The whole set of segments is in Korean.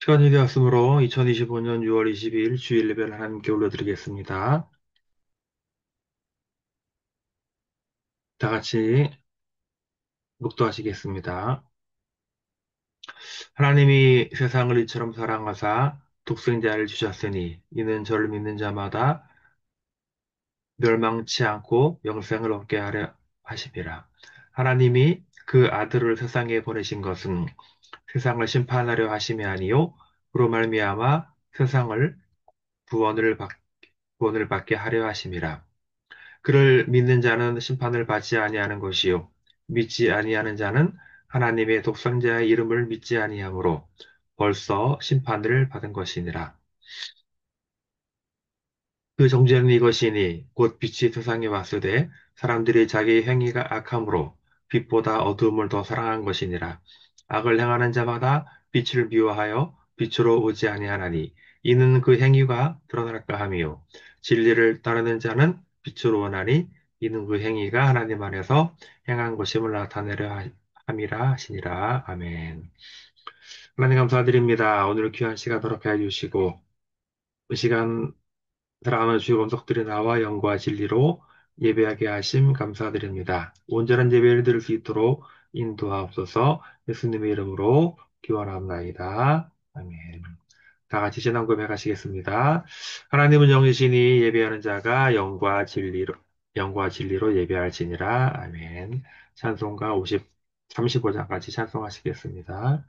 시간이 되었으므로 2025년 6월 22일 주일 예배를 하나님께 올려드리겠습니다. 다 같이 묵도하시겠습니다. 하나님이 세상을 이처럼 사랑하사 독생자를 주셨으니 이는 저를 믿는 자마다 멸망치 않고 영생을 얻게 하려 하심이라. 하나님이 그 아들을 세상에 보내신 것은 세상을 심판하려 하심이 아니요 그로 말미암아 세상을 구원을 받, 구원을 받게 하려 하심이라. 그를 믿는 자는 심판을 받지 아니하는 것이요 믿지 아니하는 자는 하나님의 독생자의 이름을 믿지 아니하므로 벌써 심판을 받은 것이니라. 그 정죄는 이것이니 곧 빛이 세상에 왔으되 사람들이 자기 행위가 악함으로 빛보다 어두움을 더 사랑한 것이니라. 악을 행하는 자마다 빛을 미워하여 빛으로 오지 아니하나니 이는 그 행위가 드러날까 함이요 진리를 따르는 자는 빛으로 오나니 이는 그 행위가 하나님 안에서 행한 것임을 나타내려 함이라 하시니라. 아멘. 하나님 감사드립니다. 오늘 귀한 시간 더럽게 해주시고 이 시간 사랑하는 주의 원석들이 나와 영과 진리로 예배하게 하심 감사드립니다. 온전한 예배를 드릴 수 있도록 인도하옵소서. 예수님의 이름으로 기원합나이다. 아멘. 다 같이 신앙 고백하시겠습니다. 하나님은 영이시니 예배하는 자가 영과 진리로 예배할지니라. 아멘. 찬송가 35장까지 찬송하시겠습니다.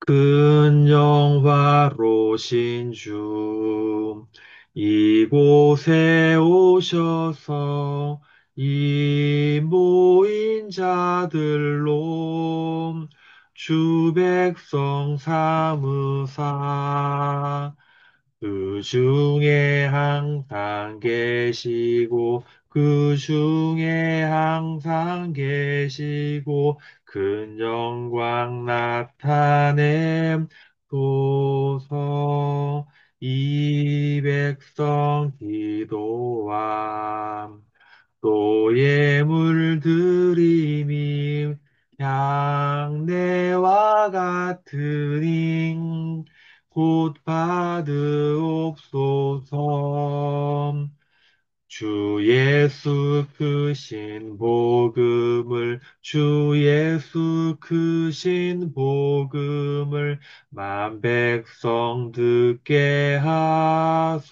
큰 영화로신 주, 이곳에 오셔서 이 모인 자들로 주 백성 삼으사 그 중에 항상 계시고 그 중에 항상 계시고 큰 영광 나타냄소서 이 백성 기도함 또 예물 드림이 향내와 같으니 곧 받으옵소서. 주 예수 크신 복음을 주 예수 크신 복음을 만 백성 듣게 하소서.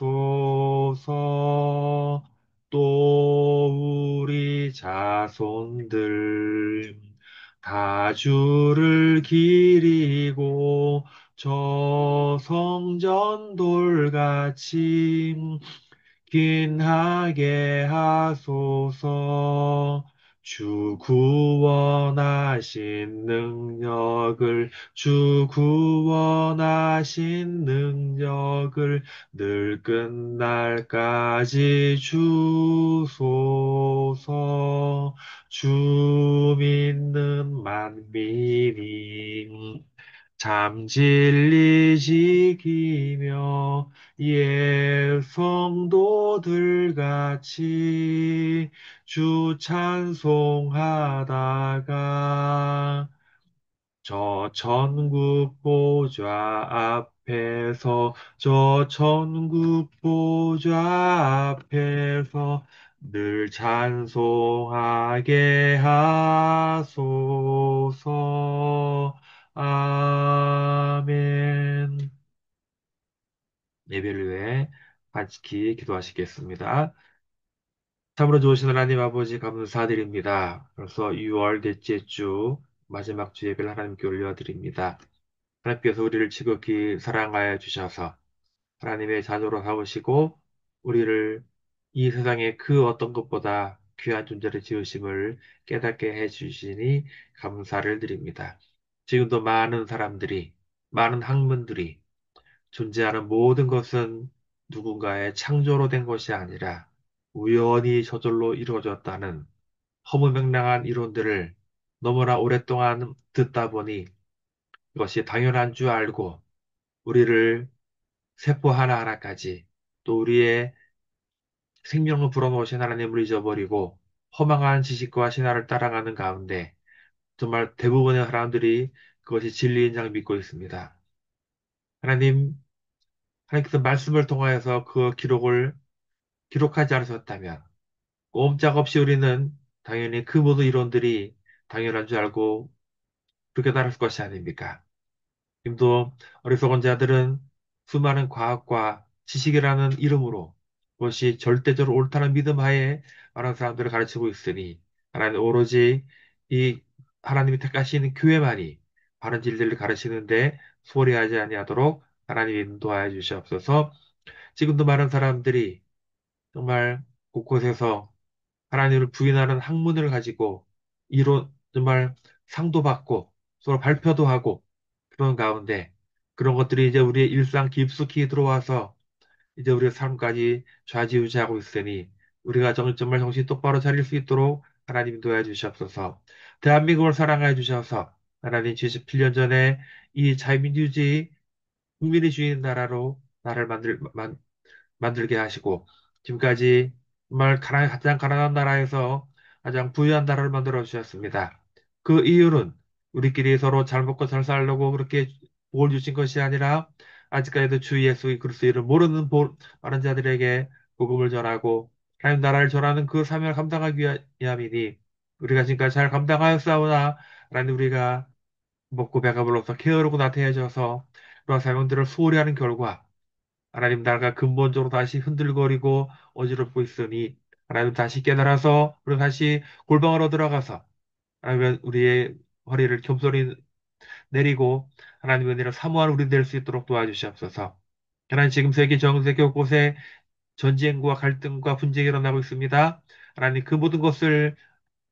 또 우리 자손들 다 주를 기리고 저 성전 돌같이 긴하게 하소서. 주 구원하신 능력을 늘 끝날까지 주소서. 주 믿는 만민이 참 진리 지키며 예 성도들 같이 주 찬송하다가 저 천국 보좌 앞에서 늘 찬송하게 하소서. 아멘. 예배를 위해 같이 기도하시겠습니다. 참으로 좋으신 하나님 아버지 감사드립니다. 벌써 6월 넷째 주 마지막 주 예배를 하나님께 올려드립니다. 하나님께서 우리를 지극히 사랑하여 주셔서 하나님의 자녀로 삼으시고 우리를 이 세상의 그 어떤 것보다 귀한 존재를 지으심을 깨닫게 해주시니 감사를 드립니다. 지금도 많은 사람들이, 많은 학문들이 존재하는 모든 것은 누군가의 창조로 된 것이 아니라 우연히 저절로 이루어졌다는 허무맹랑한 이론들을 너무나 오랫동안 듣다 보니 이것이 당연한 줄 알고 우리를 세포 하나하나까지 또 우리의 생명을 불어넣으신 하나님을 잊어버리고 허망한 지식과 신화를 따라가는 가운데 정말 대부분의 사람들이 그것이 진리인 줄 믿고 있습니다. 하나님, 하나님께서 말씀을 통하여서 그 기록을 기록하지 않으셨다면 꼼짝없이 우리는 당연히 그 모든 이론들이 당연한 줄 알고 그렇게 따를 것이 아닙니까? 지금도 어리석은 자들은 수많은 과학과 지식이라는 이름으로 그것이 절대적으로 옳다는 믿음 하에 많은 사람들을 가르치고 있으니 하나님 오로지 이 하나님이 택하신 교회만이 바른 진리를 가르치는데 소홀히 하지 아니하도록 하나님이 인도하여 주시옵소서. 지금도 많은 사람들이 정말 곳곳에서 하나님을 부인하는 학문을 가지고 이론 정말 상도 받고 서로 발표도 하고 그런 가운데 그런 것들이 이제 우리의 일상 깊숙이 들어와서 이제 우리의 삶까지 좌지우지하고 있으니 우리가 정말 정신 똑바로 차릴 수 있도록 하나님 도와주시옵소서. 대한민국을 사랑해 주셔서 하나님 77년 전에 이 자유민주주의 국민의 주인 나라로 나라를 만들게 하시고 지금까지 정말 가장 가난한 나라에서 가장 부유한 나라를 만들어 주셨습니다. 그 이유는 우리끼리 서로 잘 먹고 잘 살려고 그렇게 복을 주신 것이 아니라 아직까지도 주 예수 그리스도를 모르는 많은 자들에게 복음을 전하고 하나님 나라를 전하는 그 사명을 감당하기 위함이니 우리가 지금까지 잘 감당하였사오나 하나님 우리가 먹고 배가 불러서 게으르고 나태해져서 그런 사명들을 소홀히 하는 결과 하나님 나라가 근본적으로 다시 흔들거리고 어지럽고 있으니 하나님 다시 깨달아서 우리 다시 골방으로 들어가서 하나님 우리의 허리를 겸손히 내리고 하나님의 은혜를 사모하는 우리 될 수 있도록 도와주시옵소서. 하나님 지금 세계 전 세계 곳곳에 전쟁과 갈등과 분쟁이 일어나고 있습니다. 하나님 그 모든 것을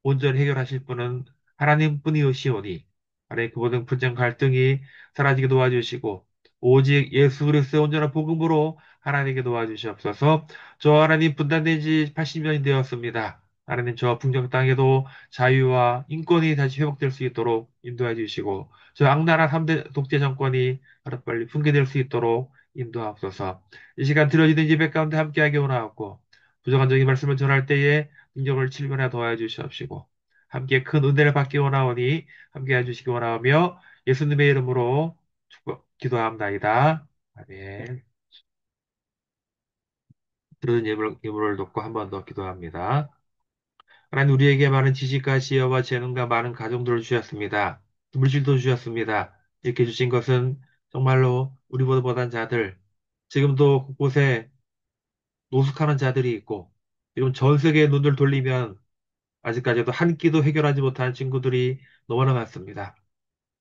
온전히 해결하실 분은 하나님뿐이시오니 하나님 그 모든 분쟁 갈등이 사라지게 도와주시고 오직 예수 그리스도의 온전한 복음으로 하나님께 도와주시옵소서. 저 하나님 분단된 지 80년이 되었습니다. 하나님 저 풍정 땅에도 자유와 인권이 다시 회복될 수 있도록 인도해 주시고 저 악나라 3대 독재 정권이 하루빨리 붕괴될 수 있도록 인도하옵소서. 이 시간 들어지는 예배 가운데 함께하게 원하옵고 부정한 적인 말씀을 전할 때에 인정을 칠면하 도와해 주시옵시고 함께 큰 은혜를 받기 원하오니 함께 해주시기 원하오며 예수님의 이름으로 기도합나이다. 아멘. 들은 예물을 돕고 한 번 더 기도합니다. 하나님 우리에게 많은 지식과 지혜와 재능과 많은 가정들을 주셨습니다. 물질도 주셨습니다. 이렇게 주신 것은 정말로 우리보다 못한 자들, 지금도 곳곳에 노숙하는 자들이 있고, 지금 전 세계에 눈을 돌리면 아직까지도 한 끼도 해결하지 못한 친구들이 너무나 많습니다.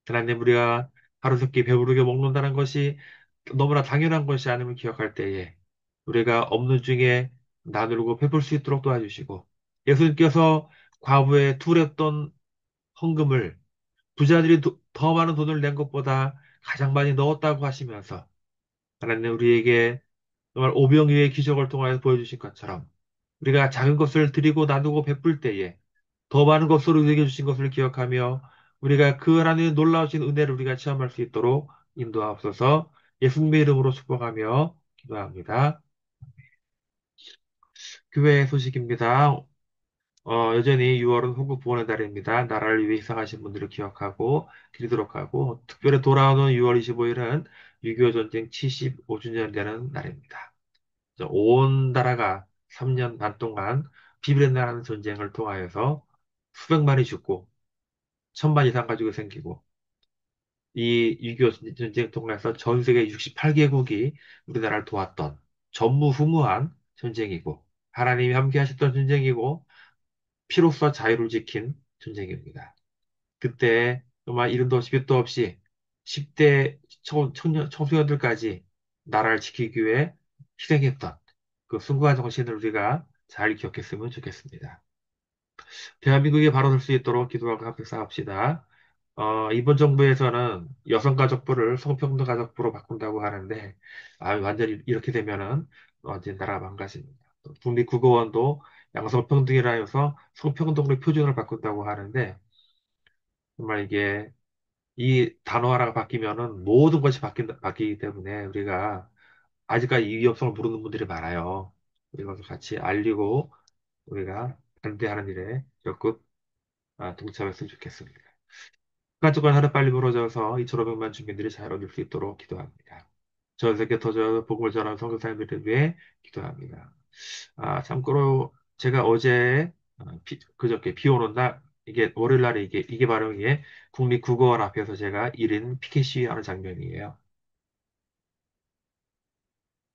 하나님 우리가 하루세끼 배부르게 먹는다는 것이 너무나 당연한 것이 아님을 기억할 때에 우리가 없는 중에 나누고 베풀 수 있도록 도와주시고 예수님께서 과부에 투렸던 헌금을 부자들이 더 많은 돈을 낸 것보다 가장 많이 넣었다고 하시면서 하나님 우리에게 정말 오병이의 기적을 통하여 보여주신 것처럼 우리가 작은 것을 드리고 나누고 베풀 때에 더 많은 것으로 우리에게 주신 것을 기억하며 우리가 그 하나님의 놀라우신 은혜를 우리가 체험할 수 있도록 인도하옵소서. 예수님의 이름으로 축복하며 기도합니다. 교회 소식입니다. 여전히 6월은 호국 부원의 달입니다. 나라를 위해 희생하신 분들을 기억하고 기리도록 하고 특별히 돌아오는 6월 25일은 6.25 전쟁 75주년 되는 날입니다. 온 나라가 3년 반 동안 비비련나라는 전쟁을 통하여서 수백만이 죽고 천만 이상 가지고 생기고 이 6.25 전쟁 통해서 전 세계 68개국이 우리나라를 도왔던 전무후무한 전쟁이고 하나님이 함께 하셨던 전쟁이고 피로써 자유를 지킨 전쟁입니다. 그때 정말 이름도 없이 빛도 없이 10대 청소년들까지 나라를 지키기 위해 희생했던 그 숭고한 정신을 우리가 잘 기억했으면 좋겠습니다. 대한민국이 바로 설 수 있도록 기도하고 함께 싸웁시다. 이번 정부에서는 여성가족부를 성평등가족부로 바꾼다고 하는데, 완전히 이렇게 되면은 완전 나라가 망가집니다. 또 국립국어원도 양성평등이라 해서 성평등으로 표준을 바꾼다고 하는데, 정말 이게 이 단어 하나가 바뀌면은 모든 것이 바뀌기 때문에 우리가 아직까지 이 위험성을 모르는 분들이 많아요. 우리가 같이 알리고 우리가 반대하는 일에 적극 동참했으면 좋겠습니다. 가족간 하루빨리 벌어져서 2,500만 주민들이 잘 얻을 수 있도록 기도합니다. 전 세계 터져 복음을 전하는 선교사님들을 위해 기도합니다. 아, 참고로 제가 어제 그저께 비 오는 날 이게 월요일 날에 이게 바로 이게 국립국어원 앞에서 제가 1인 피켓 시위하는 장면이에요.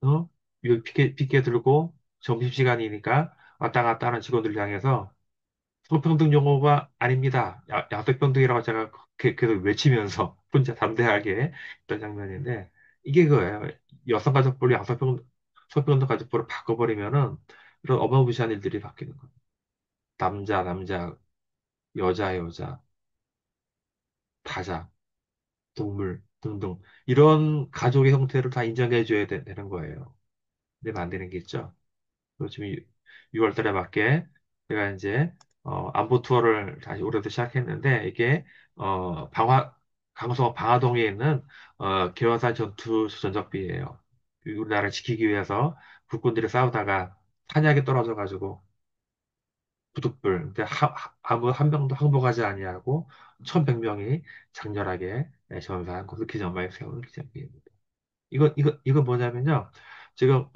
어? 이 피켓 들고 점심시간이니까 왔다 갔다 하는 직원들 향해서 성평등 용어가 아닙니다. 양성평등이라고 제가 계속 외치면서 혼자 담대하게 했던 장면인데 이게 그거예요. 여성가족부를 성평등 가족부로 바꿔버리면은 이런 어마무시한 일들이 바뀌는 거예요. 남자, 남자, 여자, 여자, 타자, 동물 등등 이런 가족의 형태를 다 인정해줘야 되는 거예요. 근데 안 되는 게 있죠. 그리고 지금 6월 달에 맞게 제가 이제 안보 투어를 다시 올해도 시작했는데 이게 강서 방화동에 있는 계화산 전투 전적비예요. 우리나라를 지키기 위해서 국군들이 싸우다가 탄약이 떨어져 가지고 부득불 근데 아무 한 명도 항복하지 아니하고 1,100명이 장렬하게 전사한 것을 기념하에 세운 기념비입니다. 이거 뭐냐면요. 지금,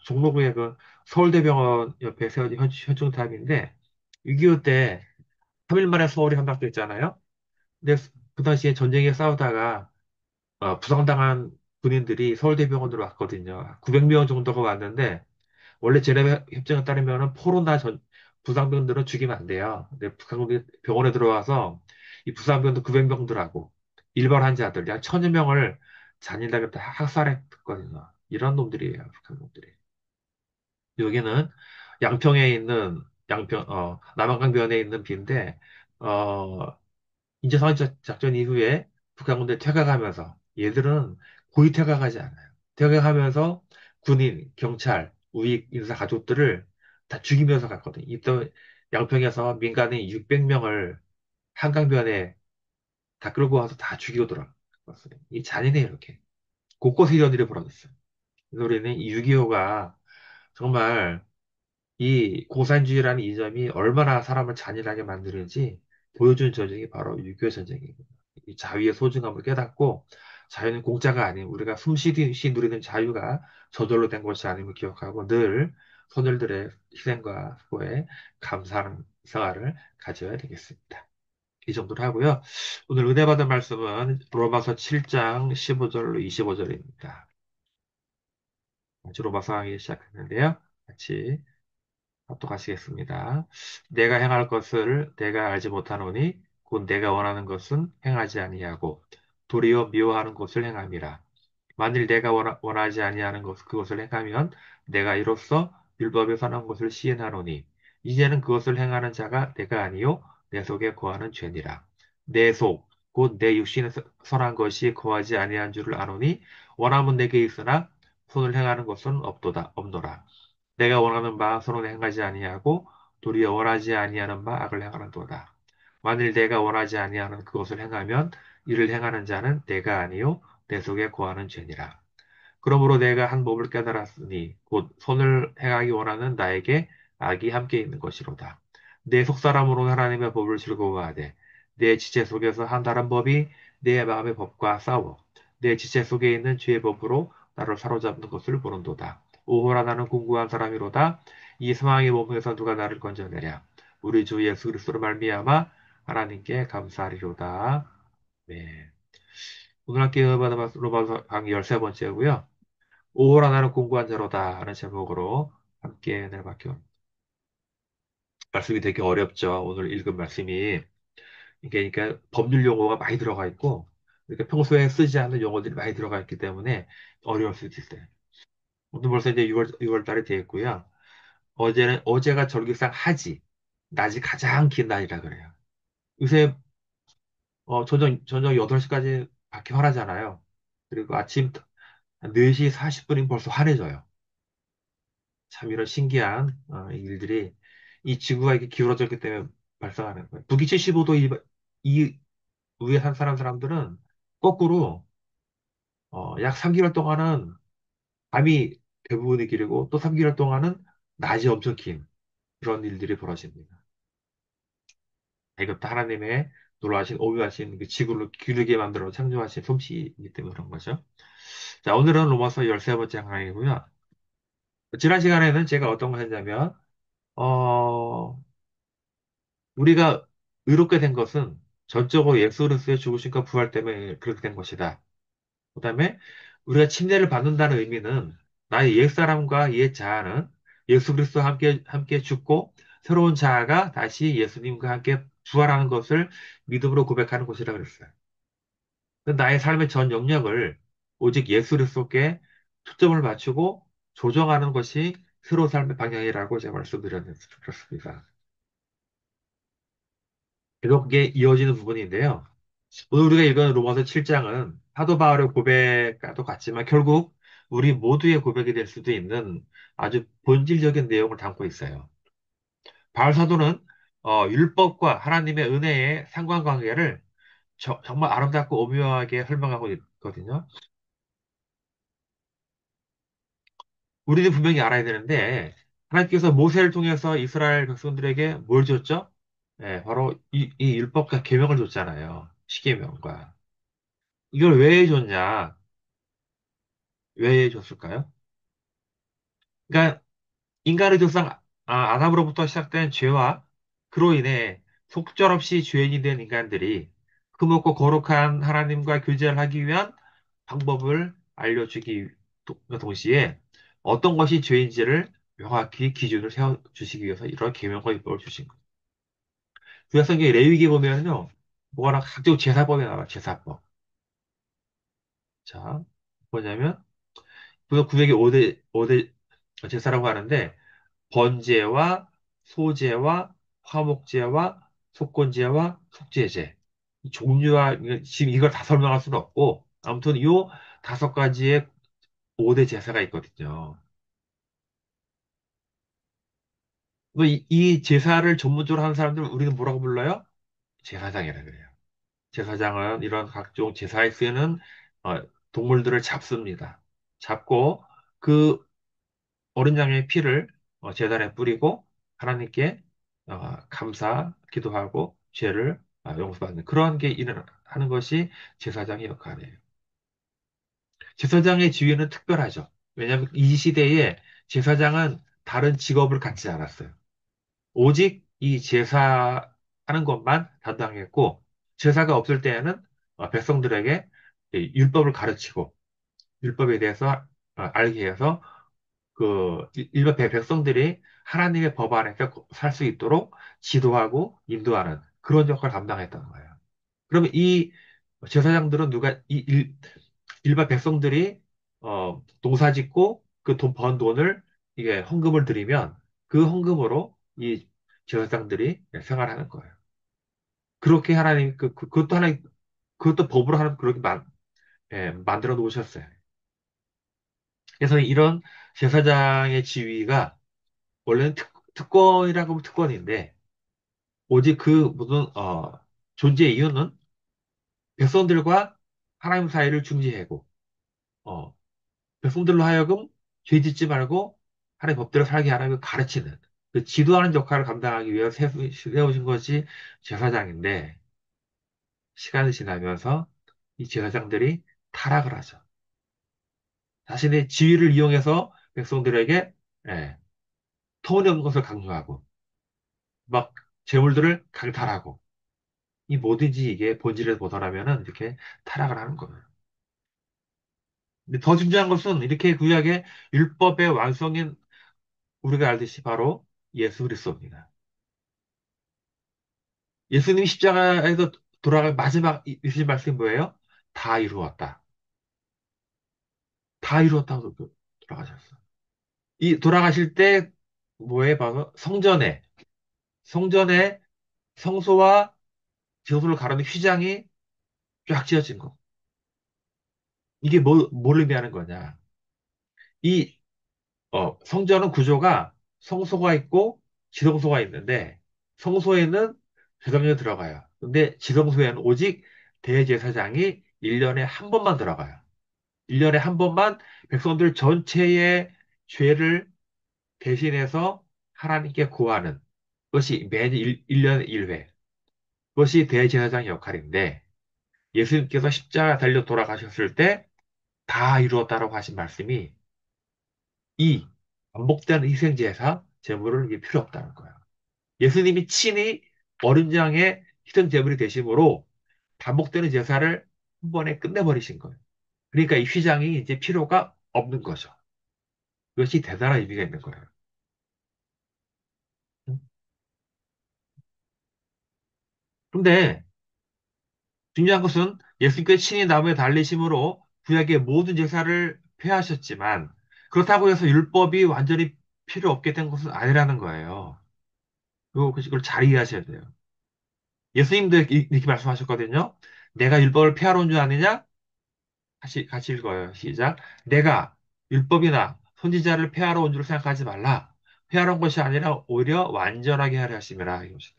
종로구에 그 서울대병원 옆에 세워진 현충탑인데, 6.25 때 3일 만에 서울이 함락됐잖아요. 근데 그 당시에 전쟁에 싸우다가, 부상당한 군인들이 서울대병원으로 왔거든요. 900명 정도가 왔는데, 원래 제네바 협정에 따르면 포로나 부상병들은 죽이면 안 돼요. 근데 북한군이 병원에 들어와서 이 부상병들 900명들하고 일반 환자들 약 1,000여 명을 잔인하게 다 학살했거든요. 이런 놈들이에요, 북한 놈들이. 여기는 양평에 있는 남한강변에 있는 비인데 어, 인제상륙작전 이후에 북한군대 퇴각하면서 얘들은 고의 퇴각하지 않아요. 퇴각하면서 군인, 경찰, 우익 인사 가족들을 다 죽이면서 갔거든요. 이때 양평에서 민간인 600명을 한강변에 다 끌고 와서 다 죽이고 돌아갔어요. 이 잔인해요, 이렇게. 곳곳에 이런 일이 벌어졌어요. 그래서 우리는 이 6.25가 정말 이 공산주의라는 이점이 얼마나 사람을 잔인하게 만드는지 보여준 전쟁이 바로 6.25 전쟁입니다. 이 자유의 소중함을 깨닫고 자유는 공짜가 아닌 우리가 숨쉬듯이 누리는 자유가 저절로 된 것이 아님을 기억하고 늘 선열들의 희생과 수고에 감사하는 생활을 가져야 되겠습니다. 이 정도로 하고요. 오늘 은혜 받은 말씀은 로마서 7장 15절로 25절입니다. 로마서 강의 시작했는데요. 같이 합독하시겠습니다. 내가 행할 것을 내가 알지 못하노니 곧 내가 원하는 것은 행하지 아니하고 도리어 미워하는 것을 행함이라. 만일 내가 원하지 아니하는 그것을 행하면 내가 이로써 율법에 관한 것을 시행하노니 이제는 그것을 행하는 자가 내가 아니요 내 속에 거하는 죄니라. 내 속, 곧 내 육신에 선한 것이 거하지 아니한 줄을 아노니 원함은 내게 있으나 손을 행하는 것은 없노라. 내가 원하는 바 선을 행하지 아니하고 도리어 원하지 아니하는 바 악을 행하는도다. 만일 내가 원하지 아니하는 그것을 행하면 이를 행하는 자는 내가 아니요 내 속에 거하는 죄니라. 그러므로 내가 한 법을 깨달았으니 곧 선을 행하기 원하는 나에게 악이 함께 있는 것이로다. 내 속사람으로 하나님의 법을 즐거워하되 내 지체 속에서 한 다른 법이 내 마음의 법과 싸워 내 지체 속에 있는 죄의 법으로 나를 사로잡는 것을 보는도다. 오호라 나는 궁구한 사람이로다. 이 사망의 몸에서 누가 나를 건져내랴. 우리 주 예수 그리스도로 말미암아 하나님께 감사하리로다. 네. 오늘 함께 받은 로마서 강의 13번째고요. 오호라 나는 공부한 자로다 하는 제목으로 함께 은혜를 받기 말씀이 되게 어렵죠. 오늘 읽은 말씀이. 이게 그러니까 법률 용어가 많이 들어가 있고 그러니까 평소에 쓰지 않는 용어들이 많이 들어가 있기 때문에 어려울 수 있어요. 오늘 벌써 이제 6월 달이 되었고요. 어제가 절기상 하지. 낮이 가장 긴 날이라 그래요. 요새 저녁 8시까지 밖에 환하잖아요. 그리고 아침 4시 40분이면 벌써 환해져요. 참 이런 신기한 일들이 이 지구가 이렇게 기울어졌기 때문에 발생하는 거예요. 북위 75도 이 위에 사람들은 거꾸로 약 3개월 동안은 밤이 대부분이 길고 또 3개월 동안은 낮이 엄청 긴 그런 일들이 벌어집니다. 이것도 하나님의 놀라신, 오묘하신 그 지구를 기르게 만들어 창조하신 솜씨이기 때문에 그런 거죠. 자, 오늘은 로마서 13번째 강의이고요. 지난 시간에는 제가 어떤 걸 했냐면, 어, 우리가 의롭게 된 것은 전적으로 예수 그리스도의 죽으심과 부활 때문에 그렇게 된 것이다. 그다음에 우리가 침례를 받는다는 의미는 나의 옛사람과 옛 자아는 예수 그리스도와 함께 죽고 새로운 자아가 다시 예수님과 함께 부활하는 것을 믿음으로 고백하는 것이라 그랬어요. 나의 삶의 전 영역을 오직 예수 그리스도께 초점을 맞추고 조정하는 것이 새로운 삶의 방향이라고 제가 말씀드렸습니다. 그래서 그게 이어지는 부분인데요. 오늘 우리가 읽은 로마서 7장은 사도 바울의 고백과도 같지만 결국 우리 모두의 고백이 될 수도 있는 아주 본질적인 내용을 담고 있어요. 바울 사도는 율법과 하나님의 은혜의 상관관계를 정말 아름답고 오묘하게 설명하고 있거든요. 우리는 분명히 알아야 되는데 하나님께서 모세를 통해서 이스라엘 백성들에게 뭘 줬죠? 예, 바로 이 율법과 계명을 줬잖아요. 십계명과. 이걸 왜 줬냐? 왜 줬을까요? 그러니까 인간의 조상 아담으로부터 시작된 죄와 그로 인해 속절없이 죄인이 된 인간들이 흠없고 거룩한 하나님과 교제를 하기 위한 방법을 알려주기 동시에 어떤 것이 죄인지를 명확히 기준을 세워주시기 위해서 이런 계명과 율법을 주신 거예요. 구약성경 레위기 보면요. 뭐가 각종 제사법이 나와 제사법. 자, 뭐냐면 구약의 5대 제사라고 하는데 번제와 소제와 화목제와 속건제와 속죄제. 이 종류와 지금 이걸 다 설명할 수는 없고 아무튼 이 5가지의 5대 제사가 있거든요. 이 제사를 전문적으로 하는 사람들 우리는 뭐라고 불러요? 제사장이라 그래요. 제사장은 이런 각종 제사에 쓰이는 어, 동물들을 잡습니다. 잡고 그 어린 양의 피를 제단에 뿌리고 하나님께 감사 기도하고 죄를 용서받는 그런 게 일어나는 것이 제사장의 역할이에요. 제사장의 지위는 특별하죠. 왜냐하면 이 시대에 제사장은 다른 직업을 갖지 않았어요. 오직 이 제사하는 것만 담당했고 제사가 없을 때에는 백성들에게 이 율법을 가르치고 율법에 대해서 알게 해서 그 일반 백성들이 하나님의 법 안에서 살 수 있도록 지도하고 인도하는 그런 역할을 감당했던 거예요. 그러면 이 제사장들은 일반 백성들이 농사 짓고 그 번 돈을 이게 헌금을 드리면 그 헌금으로 이 제사장들이 생활하는 거예요. 그렇게 하나님 그것도 법으로 하나님 그렇게 만들어 놓으셨어요. 그래서 이런 제사장의 지위가 원래는 특권이라고 하면 특권인데, 오직 그 모든, 존재의 이유는 백성들과 하나님 사이를 중재하고, 어, 백성들로 하여금 죄 짓지 말고 하나님의 법대로 살게 하라고 가르치는, 그 지도하는 역할을 감당하기 위해서 세우신 것이 제사장인데, 시간이 지나면서 이 제사장들이 타락을 하죠. 자신의 지위를 이용해서 백성들에게, 예, 터무니없는 것을 강요하고, 막 재물들을 강탈하고, 이 뭐든지 이게 본질에서 벗어나면은 이렇게 타락을 하는 거예요. 근데 더 중요한 것은 이렇게 구약의 율법의 완성인 우리가 알듯이 바로 예수 그리스도입니다. 예수님이 십자가에서 돌아갈 마지막 이신 말씀이 뭐예요? 다 이루었다. 다 이루었다고 돌아가셨어. 이 돌아가실 때 뭐에 바로 성전에 성소와 지성소를 가르는 휘장이 쫙 지어진 거. 이게 뭘 의미하는 거냐? 이 성전은 구조가 성소가 있고 지성소가 있는데 성소에는 제사장이 들어가요. 근데 지성소에는 오직 대제사장이 1년에 한 번만 들어가요. 1년에 한 번만 백성들 전체의 죄를 대신해서 하나님께 구하는 것이 매년 1년에 1회. 그것이 대제사장의 역할인데 예수님께서 십자가 달려 돌아가셨을 때 다 이루었다라고 하신 말씀이 이 반복되는 희생제사 제물을 이게 필요 없다는 거예요. 예수님이 친히 어린 양의 희생 제물이 되심으로 반복되는 제사를 한 번에 끝내버리신 거예요. 그러니까 이 휘장이 이제 필요가 없는 거죠. 그것이 대단한 의미가 있는 거예요. 그런데 중요한 것은 예수님께서 친히 나무에 달리심으로 구약의 모든 제사를 폐하셨지만 그렇다고 해서 율법이 완전히 필요 없게 된 것은 아니라는 거예요. 그걸 잘 이해하셔야 돼요. 예수님도 이렇게 말씀하셨거든요. 내가 율법을 폐하러 온 줄 아느냐? 같이 읽어요. 시작. 내가 율법이나 선지자를 폐하러 온 줄 생각하지 말라. 폐하러 온 것이 아니라 오히려 완전하게 하려 하심이라. 이것이다.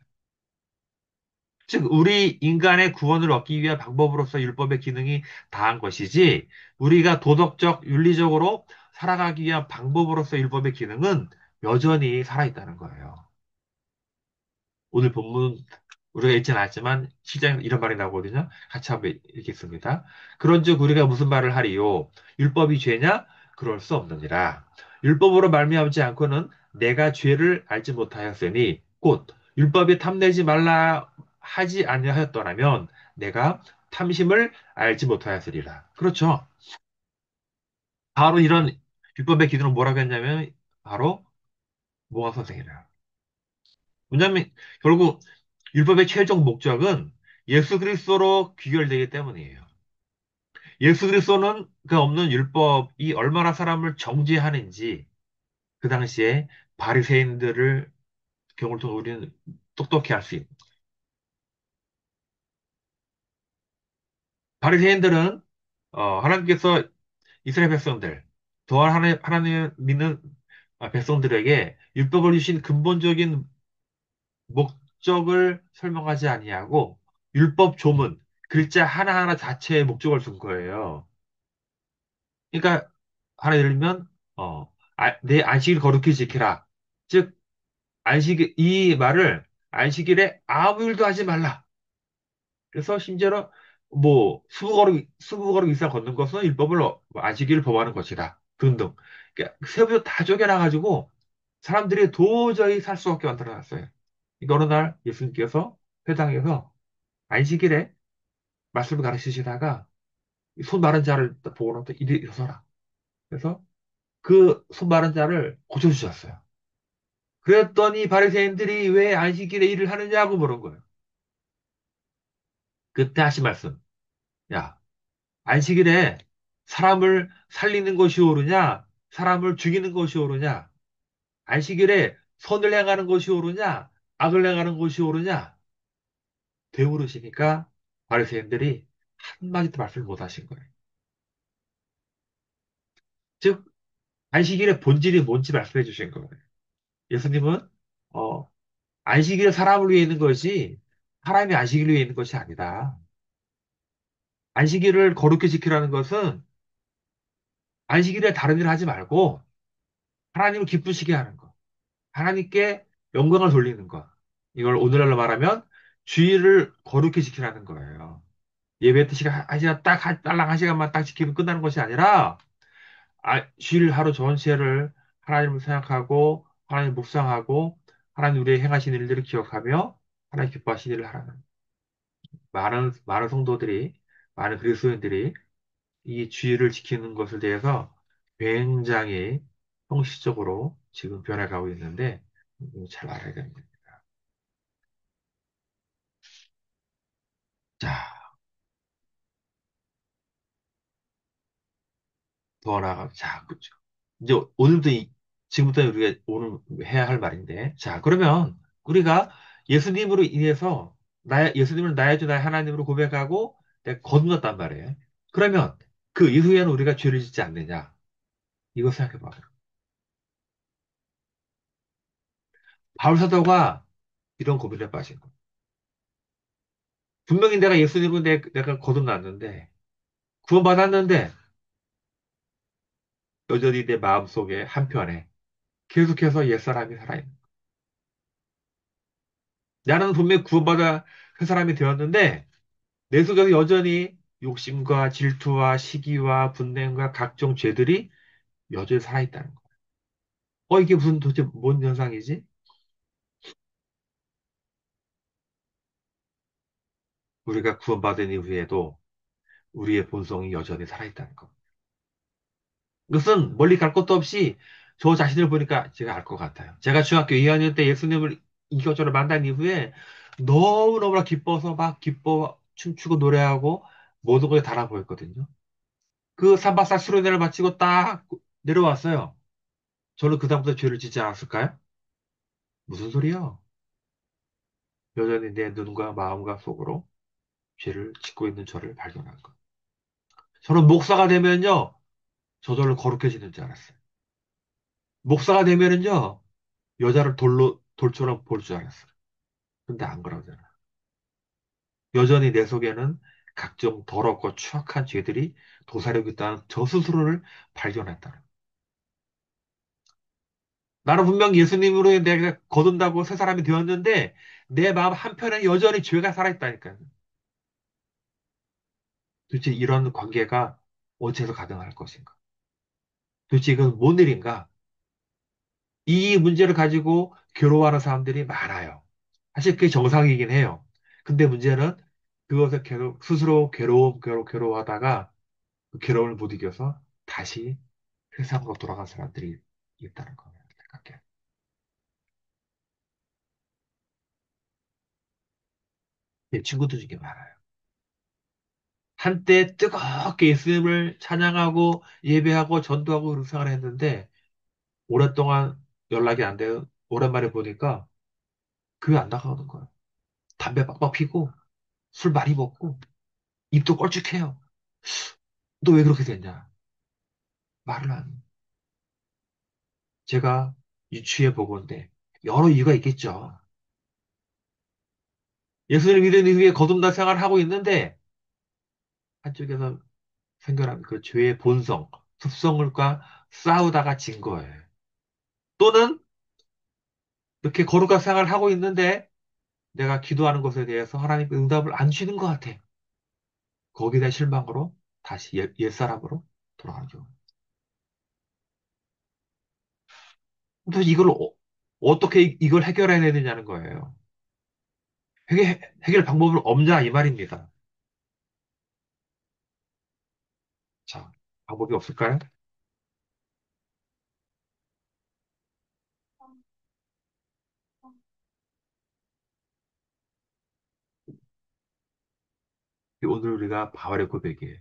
즉, 우리 인간의 구원을 얻기 위한 방법으로서 율법의 기능이 다한 것이지, 우리가 도덕적, 윤리적으로 살아가기 위한 방법으로서 율법의 기능은 여전히 살아있다는 거예요. 오늘 본문 우리가 읽진 않았지만 시장에 이런 말이 나오거든요. 같이 한번 읽겠습니다. 그런즉 우리가 무슨 말을 하리요? 율법이 죄냐? 그럴 수 없느니라. 율법으로 말미암지 않고는 내가 죄를 알지 못하였으니 곧 율법이 탐내지 말라 하지 아니하였더라면 내가 탐심을 알지 못하였으리라. 그렇죠. 바로 이런 율법의 기준은 뭐라고 했냐면 바로 모아 선생이라. 왜냐하면 결국 율법의 최종 목적은 예수 그리스도로 귀결되기 때문이에요. 예수 그리스도는 그 없는 율법이 얼마나 사람을 정죄하는지 그 당시에 바리새인들을 경우를 통해 우리는 똑똑히 알 수 있는. 바리새인들은 하나님께서 이스라엘 백성들, 또한 하나님 믿는 백성들에게 율법을 주신 근본적인 목적을 설명하지 아니하고 율법 조문, 글자 하나하나 자체의 목적을 둔 거예요. 그러니까 하나 예를 들면 내 안식일 거룩히 지키라. 즉 이 말을 안식일에 아무 일도 하지 말라. 그래서 심지어는 뭐 수부거룩 이상 걷는 것은 율법을 안식일을 범하는 것이다. 등등. 그러니까 세부에 다 쪼개놔가지고 사람들이 도저히 살 수 없게 만들어놨어요. 그러니까 어느 날 예수님께서 회당에서 안식일에 말씀을 가르치시다가 손 마른 자를 보고 나서 이리 일어서라. 그래서 그 손 마른 자를 고쳐주셨어요. 그랬더니 바리새인들이 왜 안식일에 일을 하느냐고 물은 거예요. 그때 하신 말씀. 야, 안식일에 사람을 살리는 것이 옳으냐? 사람을 죽이는 것이 옳으냐? 안식일에 선을 행하는 것이 옳으냐? 악을 행하는 것이 옳으냐? 되물으시니까 바리새인들이 한마디도 말씀을 못 하신 거예요. 즉, 안식일의 본질이 뭔지 말씀해 주신 거예요. 예수님은 어, 안식일은 사람을 위해 있는 것이 사람이 안식일을 위해 있는 것이 아니다. 안식일을 거룩히 지키라는 것은 안식일에 다른 일을 하지 말고 하나님을 기쁘시게 하는 것, 하나님께 영광을 돌리는 것. 이걸 오늘날로 말하면 주일을 거룩히 지키라는 거예요. 예배 때 시간 한 시간 딸랑 한 시간만 딱 지키면 끝나는 것이 아니라 주일 하루 전체를 하나님을 생각하고 하나님 묵상하고 하나님 우리의 행하신 일들을 기억하며 하나님 기뻐하신 일을 하라는 많은 성도들이 많은 그리스도인들이 이 주의를 지키는 것에 대해서 굉장히 형식적으로 지금 변해가고 있는데 잘 알아야 됩니다. 자, 더 나아가 자, 그죠. 이제 오늘부터 지금부터 우리가 오늘 해야 할 말인데, 자, 그러면 우리가 예수님으로 인해서 예수님을 나의 주 나의 하나님으로 고백하고 내가 거듭났단 말이에요. 그러면 그 이후에는 우리가 죄를 짓지 않느냐? 이거 생각해 봐. 바울 사도가 이런 고민에 빠진 거예요. 분명히 내가 예수님으로 내가 거듭났는데, 구원받았는데, 여전히 내 마음속에 한편에 계속해서 옛사람이 살아있는 거예요. 나는 분명히 구원받아 그 사람이 되었는데 내 속에서 여전히 욕심과 질투와 시기와 분냄과 각종 죄들이 여전히 살아있다는 거야. 이게 무슨 도대체 뭔 현상이지? 우리가 구원받은 이후에도 우리의 본성이 여전히 살아있다는 거. 이것은 멀리 갈 것도 없이 저 자신을 보니까 제가 알 것 같아요. 제가 중학교 2학년 때 예수님을 인격적으로 만난 이후에 너무너무나 기뻐서 막 기뻐 춤추고 노래하고 모든 것이 달아 보였거든요. 그 3박살 수련회를 마치고 딱 내려왔어요. 저는 그다음부터 죄를 짓지 않았을까요? 무슨 소리야? 여전히 내 눈과 마음과 속으로 죄를 짓고 있는 저를 발견한 것. 저는 목사가 되면요, 저절로 거룩해지는 줄 알았어요. 목사가 되면은요, 여자를 돌처럼 볼 줄 알았어요. 근데 안 그러잖아. 여전히 내 속에는 각종 더럽고 추악한 죄들이 도사리고 있다는 저 스스로를 발견했다. 나는 분명 예수님으로 내가 거둔다고 새 사람이 되었는데 내 마음 한편에 여전히 죄가 살아있다니까요. 도대체 이런 관계가 어째서 가능할 것인가? 도대체 이건 뭔 일인가? 이 문제를 가지고 괴로워하는 사람들이 많아요. 사실 그게 정상이긴 해요. 근데 문제는 그것을 스스로 괴로워하다가 그 괴로움을 못 이겨서 다시 세상으로 돌아간 사람들이 있다는 거예요. 생각해. 내 친구들 중에 많아요. 한때 뜨겁게 예수님을 찬양하고 예배하고 전도하고 그런 생활을 했는데 오랫동안 연락이 안 돼요. 오랜만에 보니까 교회 안 나가는 거예요. 담배 빡빡 피고 술 많이 먹고 입도 껄쭉해요. 너 왜 그렇게 됐냐? 말을 안. 해요. 제가 유추해 보건데 여러 이유가 있겠죠. 예수를 믿은 이후에 거듭난 생활을 하고 있는데 한쪽에서 생겨난 그 죄의 본성, 습성과 싸우다가 진 거예요. 또는 이렇게 거룩한 생활을 하고 있는데 내가 기도하는 것에 대해서 하나님 응답을 안 주시는 것 같아. 거기에 대한 실망으로 다시 옛사람으로 돌아가죠. 근데 이걸 어떻게 이걸 해결해야 되냐는 거예요. 해결 방법은 없냐 이 말입니다. 자, 방법이 없을까요? 오늘 우리가 바울의 고백이에요.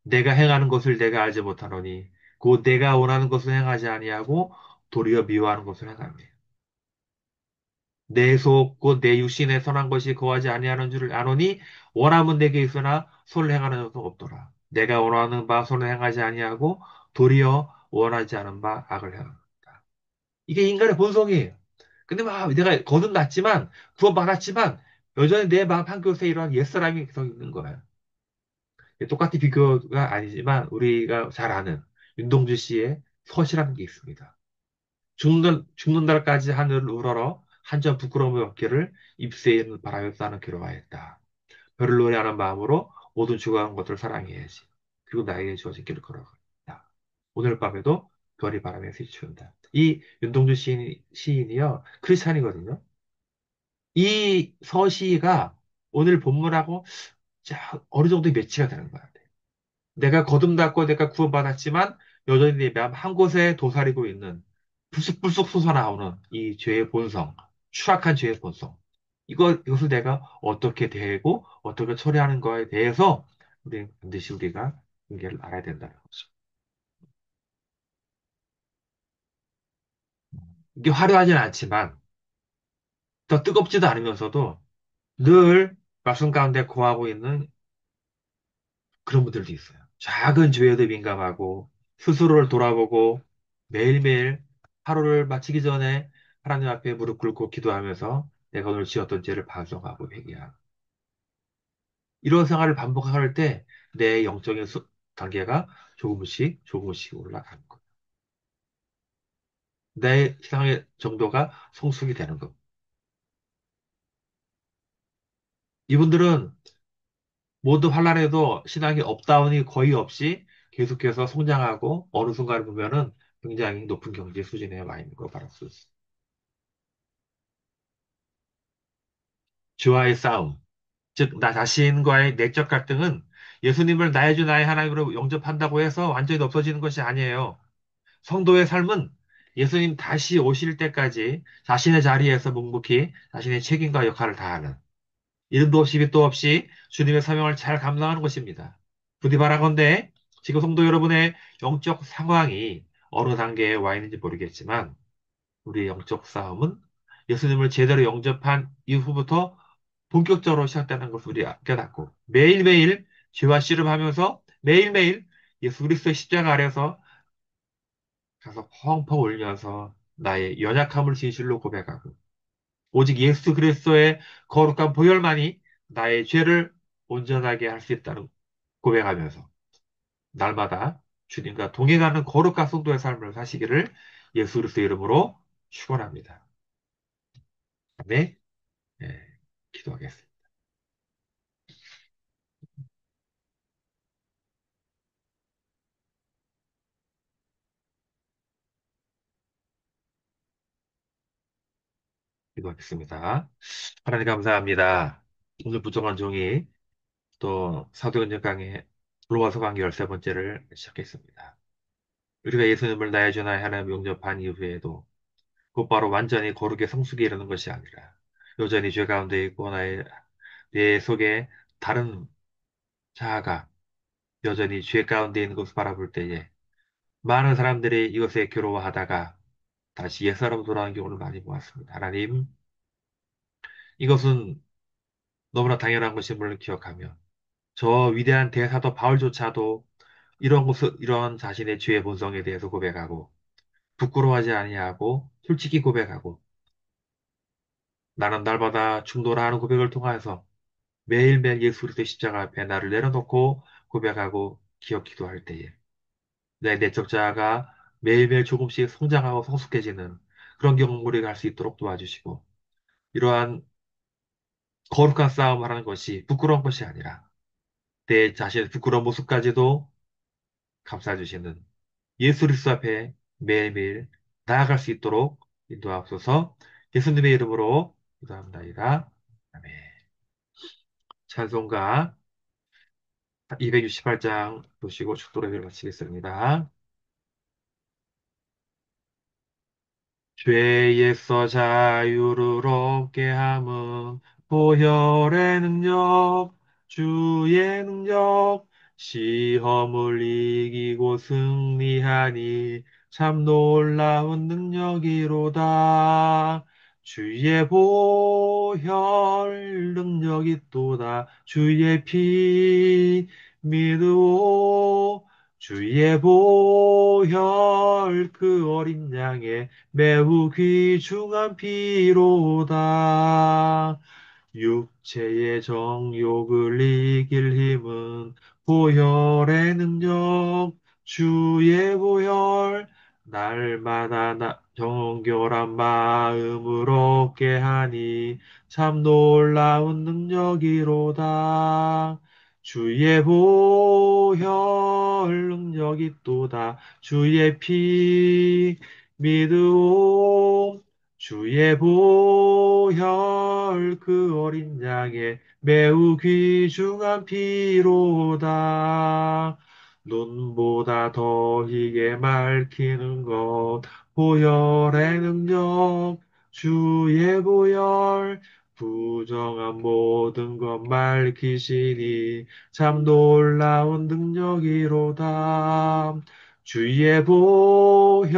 내가 행하는 것을 내가 알지 못하노니 곧 내가 원하는 것을 행하지 아니하고 도리어 미워하는 것을 행하노니 내 속 곧 내 육신에 선한 것이 거하지 아니하는 줄을 아노니 원함은 내게 있으나 손을 행하는 것은 없더라. 내가 원하는 바 손을 행하지 아니하고 도리어 원하지 않은 바 악을 행한다. 이게 인간의 본성이에요. 근데 막 내가 거듭났지만 구원받았지만 여전히 내 마음 한켠에 이러한 옛사람이 계속 있는 거예요. 똑같이 비교가 아니지만 우리가 잘 아는 윤동주 씨의 서시라는 게 있습니다. 죽는 날까지 하늘을 우러러 한 점 부끄러움의 어깨를 입새에 있는 바람에 싸는 괴로워했다. 별을 노래하는 마음으로 모든 죽어가는 것들을 사랑해야지. 그리고 나에게 주어진 길을 걸어가다. 오늘 밤에도 별이 바람에 스치운다. 이 윤동주 시인이요. 크리스찬이거든요. 이 서시가 오늘 본문하고 어느 정도 매치가 되는 것 같아요. 내가 거듭났고 내가 구원받았지만 여전히 내 마음 한 곳에 도사리고 있는 불쑥불쑥 솟아나오는 이 죄의 본성, 추악한 죄의 본성. 이것을 내가 어떻게 대하고 어떻게 처리하는 거에 대해서 우리 반드시 우리가 관계를 알아야 된다는 거죠. 이게 화려하진 않지만 더 뜨겁지도 않으면서도 늘 말씀 가운데 거하고 있는 그런 분들도 있어요. 작은 죄에도 민감하고 스스로를 돌아보고 매일매일 하루를 마치기 전에 하나님 앞에 무릎 꿇고 기도하면서 내가 오늘 지었던 죄를 반성하고 회개하고 이런 생활을 반복할 때 내 영적인 단계가 조금씩 조금씩 올라가는 거예요. 내 신앙의 정도가 성숙이 되는 거. 이분들은 모두 환란해도 신앙의 업다운이 거의 없이 계속해서 성장하고 어느 순간에 보면은 굉장히 높은 경제 수준에 와 있는 걸 바랄 수 있습니다. 주와의 싸움, 즉, 나 자신과의 내적 갈등은 예수님을 나의 주 나의 하나님으로 영접한다고 해서 완전히 없어지는 것이 아니에요. 성도의 삶은 예수님 다시 오실 때까지 자신의 자리에서 묵묵히 자신의 책임과 역할을 다하는 이름도 없이 빛도 없이 주님의 사명을 잘 감당하는 것입니다. 부디 바라건대 지금 성도 여러분의 영적 상황이 어느 단계에 와 있는지 모르겠지만 우리의 영적 싸움은 예수님을 제대로 영접한 이후부터 본격적으로 시작되는 것을 우리 깨닫고 매일매일 죄와 씨름하면서 매일매일 예수 그리스도의 십자가 아래서 가서 펑펑 울면서 나의 연약함을 진실로 고백하고 오직 예수 그리스도의 거룩한 보혈만이 나의 죄를 온전하게 할 수 있다는 고백하면서 날마다 주님과 동행하는 거룩한 성도의 삶을 사시기를 예수 그리스도 이름으로 축원합니다. 네, 네, 기도하겠습니다. 기도하겠습니다. 하나님 감사합니다. 오늘 부정한 종이 또 사도행전 강의 로마서 강의 13번째를 시작했습니다. 우리가 예수님을 나의 주 나의 하나님 영접한 이후에도 곧바로 완전히 거룩의 성숙에 이르는 것이 아니라 여전히 죄 가운데 있고 나의 내 속에 다른 자아가 여전히 죄 가운데 있는 것을 바라볼 때에 많은 사람들이 이것에 괴로워하다가 다시 옛사람으로 돌아가는 경우를 많이 보았습니다. 하나님, 이것은 너무나 당연한 것임을 기억하며 저 위대한 대사도 바울조차도 이런 자신의 죄의 본성에 대해서 고백하고 부끄러워하지 아니하고 솔직히 고백하고 나는 날마다 충돌하는 고백을 통하여서 매일매일 예수 그리스도의 십자가 앞에 나를 내려놓고 고백하고 기억 기도할 때에 내 내적 자아가 매일매일 조금씩 성장하고 성숙해지는 그런 경험을 갈 수 있도록 도와주시고 이러한 거룩한 싸움을 하는 것이 부끄러운 것이 아니라 내 자신의 부끄러운 모습까지도 감싸 주시는 예수 그리스도 앞에 매일매일 나아갈 수 있도록 인도하옵소서. 예수님의 이름으로 기도합니다. 아멘. 찬송가 268장 보시고 축도로 예배를 마치겠습니다. 죄에서 자유를 얻게 함은 보혈의 능력, 주의 능력, 시험을 이기고 승리하니 참 놀라운 능력이로다. 주의 보혈 능력이 또다. 주의 피 믿으오. 주의 보혈 그 어린 양의 매우 귀중한 피로다. 육체의 정욕을 이길 힘은 보혈의 능력, 주의 보혈, 날마다 정결한 마음을 얻게 하니 참 놀라운 능력이로다. 주의 보혈 능력이 또다. 주의 피 믿으오. 주의 보혈 그 어린 양의 매우 귀중한 피로다. 눈보다 더 희게 맑히는 것 보혈의 능력 주의 보혈 부정한 모든 것 맑히시니 참 놀라운 능력이로다. 주의 보혈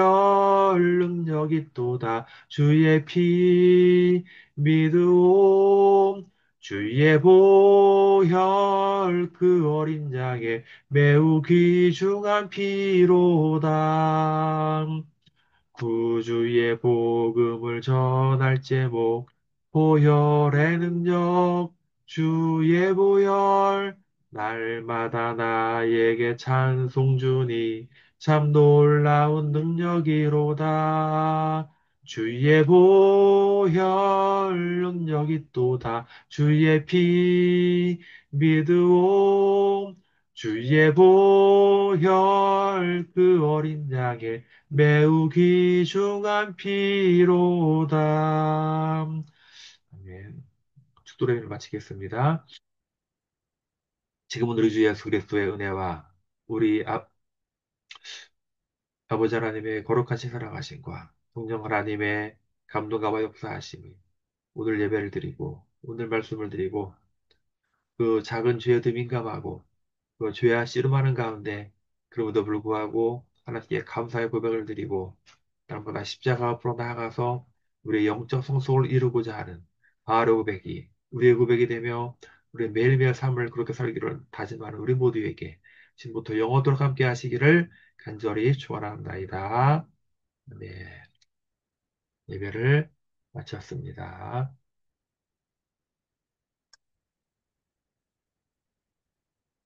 능력이 또다. 주의 피 믿으오. 주의 보혈 그 어린 양의 매우 귀중한 피로다. 구주의 복음을 전할 제목 보혈의 능력 주의 보혈 날마다 나에게 찬송 주니 참 놀라운 능력이로다. 주의 보혈 능력이 또다 주의 피 믿으오 주의 보혈 그 어린 양의 매우 귀중한 피로다. 아멘. 축도레미를 마치겠습니다. 지금은 우리 주 예수 그리스도의 은혜와 우리 아버지 하나님의 거룩하신 사랑하심과 성령 하나님의 감동과 역사하심이 오늘 예배를 드리고 오늘 말씀을 드리고 그 작은 죄에도 민감하고 그 죄와 씨름하는 가운데 그럼에도 불구하고 하나님께 감사의 고백을 드리고 날마다 십자가 앞으로 나아가서 우리의 영적 성숙을 이루고자 하는 바알의 고백이 우리의 고백이 되며 우리의 매일매일 삶을 그렇게 살기를 다짐하는 우리 모두에게 지금부터 영원토록 함께 하시기를 간절히 축원합니다. 네, 예배를 마쳤습니다.